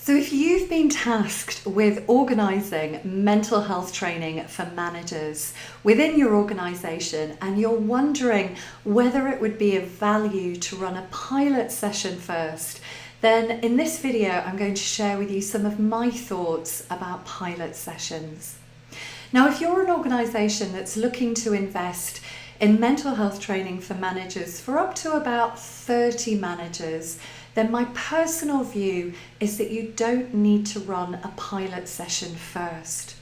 So if you've been tasked with organising mental health training for managers within your organisation and you're wondering whether it would be of value to run a pilot session first, then in this video I'm going to share with you some of my thoughts about pilot sessions. Now, if you're an organisation that's looking to invest in mental health training for managers for up to about 30 managers, then my personal view is that you don't need to run a pilot session first.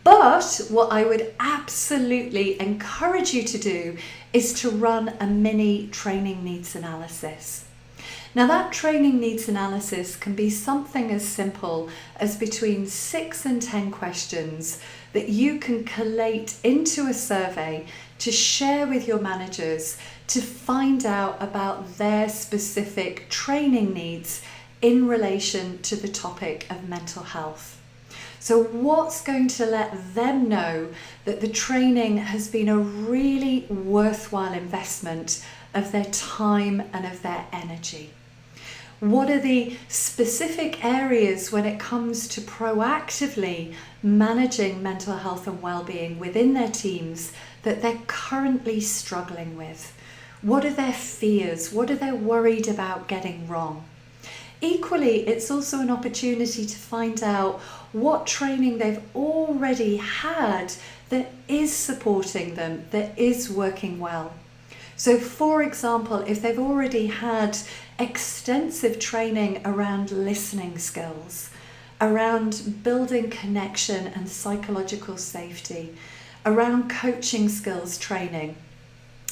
But what I would absolutely encourage you to do is to run a mini training needs analysis. Now, that training needs analysis can be something as simple as between 6 and 10 questions that you can collate into a survey to share with your managers to find out about their specific training needs in relation to the topic of mental health. So what's going to let them know that the training has been a really worthwhile investment of their time and of their energy? What are the specific areas when it comes to proactively managing mental health and well-being within their teams that they're currently struggling with? What are their fears? What are they worried about getting wrong? Equally, it's also an opportunity to find out what training they've already had that is supporting them, that is working well. So for example, if they've already had extensive training around listening skills, around building connection and psychological safety, around coaching skills training,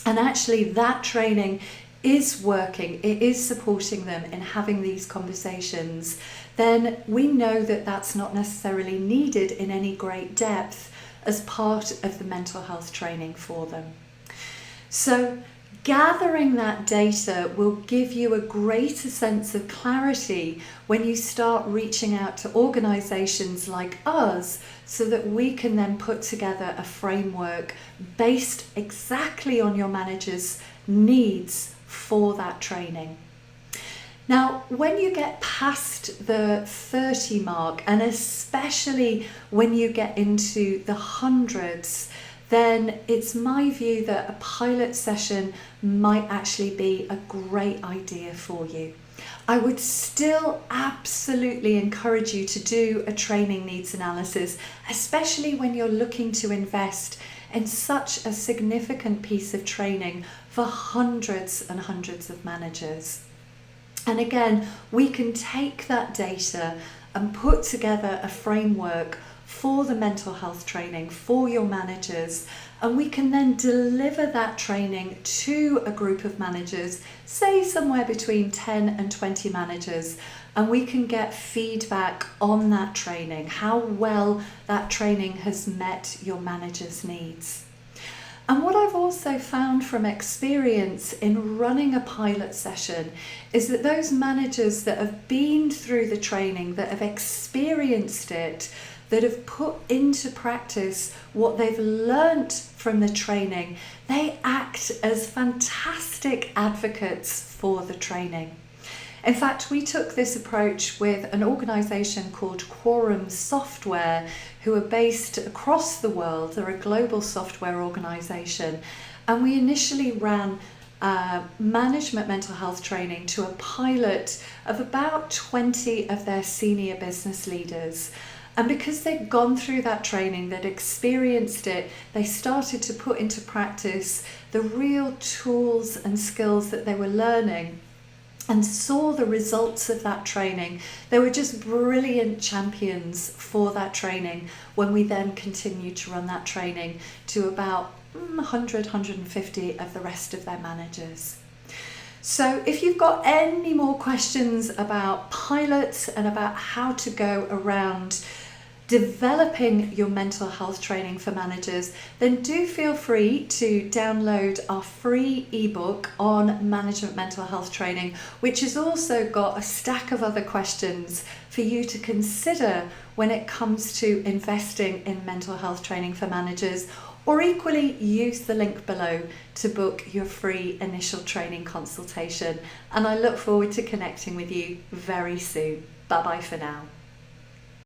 and actually that training is working, it is supporting them in having these conversations, then we know that that's not necessarily needed in any great depth as part of the mental health training for them. So gathering that data will give you a greater sense of clarity when you start reaching out to organisations like us so that we can then put together a framework based exactly on your manager's needs for that training. Now, when you get past the 30 mark, and especially when you get into the hundreds, then it's my view that a pilot session might actually be a great idea for you. I would still absolutely encourage you to do a training needs analysis, especially when you're looking to invest in such a significant piece of training for hundreds and hundreds of managers. And again, we can take that data and put together a framework for the mental health training for your managers, and we can then deliver that training to a group of managers, say somewhere between 10 and 20 managers, and we can get feedback on that training, how well that training has met your managers' needs. And what I've also found from experience in running a pilot session is that those managers that have been through the training, that have experienced it, that have put into practice what they've learnt from the training, they act as fantastic advocates for the training. In fact, we took this approach with an organisation called Quorum Software, who are based across the world. They're a global software organisation, and we initially ran management mental health training to a pilot of about 20 of their senior business leaders. And because they'd gone through that training, they'd experienced it, they started to put into practice the real tools and skills that they were learning and saw the results of that training. They were just brilliant champions for that training when we then continued to run that training to about 100, 150 of the rest of their managers. So if you've got any more questions about pilots and about how to go around developing your mental health training for managers, then do feel free to download our free ebook on management mental health training, which has also got a stack of other questions for you to consider when it comes to investing in mental health training for managers. Or equally, use the link below to book your free initial training consultation. And I look forward to connecting with you very soon. Bye bye for now.